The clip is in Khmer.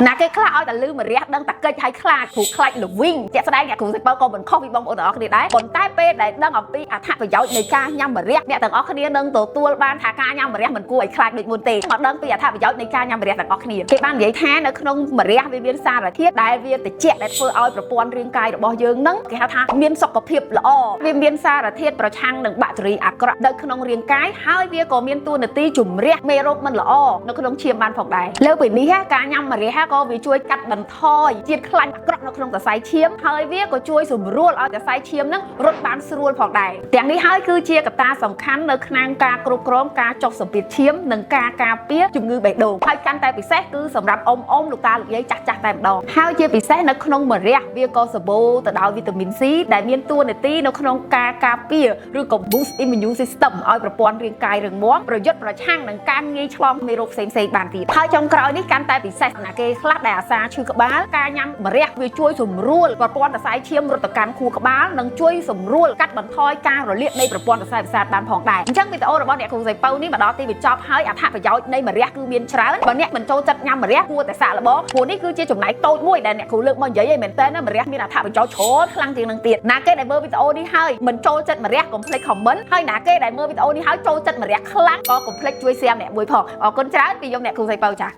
ណាគេខ្លះឲ្យតែលឺមរះដឹងតែកិច្ចឲ្យខ្លាចគ្រូខ្លាចលវិញជាក់ស្ដែងអ្នកគ្រូសិពលក៏មិនខុសពីបងប្អូនទាំងអស់គ្នាដែរប៉ុន្តែពេលដែលដឹងអំពីអត្ថប្រយោជន៍នៃការញ៉ាំមរះអ្នកទាំងអស់គ្នានឹងទទួលបានថាការញ៉ាំមរះមិនគួរឲ្យខ្លាចដូចមុនទេមកដឹងពីអត្ថប្រយោជន៍នៃការញ៉ាំមរះទាំងអស់គ្នាគេបាននិយាយថានៅក្នុងមរះវាមានសារធាតុដែលវាត្រជាក់ដែលធ្វើឲ្យប្រព័ន្ធរាងកាយរបស់យើងនឹងគេហៅថាមានសុខភាពល្អវាមានសារធាតុប្រឆាំងនឹងបាក់តេរីអាក្រក់នៅក្នុងរាងកាយហើយវាក៏មានតួនាទីជំរះមេរោគមិនល្អនៅក្នុងឈាមបានផងដែរលើពីនេះការញ៉ាំមរះក៏វាជួយកាត់បន្ថយជាតិខ្លាញ់អាក្រក់នៅក្នុងសរសៃឈាមហើយវាក៏ជួយសម្រួលឲ្យសរសៃឈាមនឹងរត់បានស្រួលផងដែរទាំងនេះហើយគឺជាកត្តាសំខាន់នៅក្នុងការគ្រប់គ្រងការចុះសម្ពាធឈាមនិងការការពារជំងឺបេះដូងហើយកាន់តែពិសេសគឺសម្រាប់អ៊ំលោកតាលោកយាយចាស់តែម្ដងហើយជាពិសេសនៅក្នុងមរះវាក៏សម្បូរទៅដោយវីតាមីន C ដែលមានតួនាទីនៅក្នុងការការពារឬក៏ boost immune system ឲ្យប្រព័ន្ធរាងកាយរឹងមាំប្រយុទ្ធប្រឆាំងនឹងការងាយឆ្លងមេរោគផ្សេងៗបានទៀតហើយចុងក្រោយនេះកាន់តែពិសេសណាគេខ្លះដែលអាសាឈឺក្បាលការញ៉ាំមរះវាជួយសម្រួលប្រព័ន្ធសរសៃឈាមរត់ទៅកាន់ខួរក្បាលនិងជួយសម្រួលកាត់បន្ថយការរលាកនៃប្រព័ន្ធប្រសាទប្រសាទបានផងដែរអញ្ចឹងវីដេអូរបស់អ្នកគ្រូសៃប៉ៅនេះមកដល់ទីបញ្ចប់ហើយអត្ថប្រយោជន៍នៃមរះគឺមានច្រើនបើអ្នកមិនចូលចិត្តញ៉ាំមរះគួរតែសាកល្បងព្រោះនេះគឺជាចំណែកតូចមួយដែលអ្នកគ្រូលើកមកនិយាយឯមែនតើមរះមានអត្ថប្រយោជន៍ច្រើនខ្លាំងជាងនឹងទៀតណាគេដែលមើលវីដេអូនេះហើយមិនចូលចិត្តមរះកុំភ្លេច comment ហើយណាគេដែលមើលវីដេអូនេះហើយចូលចិត្តមរះខ្លាំងក៏កុំភ្លេចជួយ share អ្នកមួយផងអរគុណច្រើនពីខ្ញុំអ្នកគ្រូសៃប៉ៅចា៎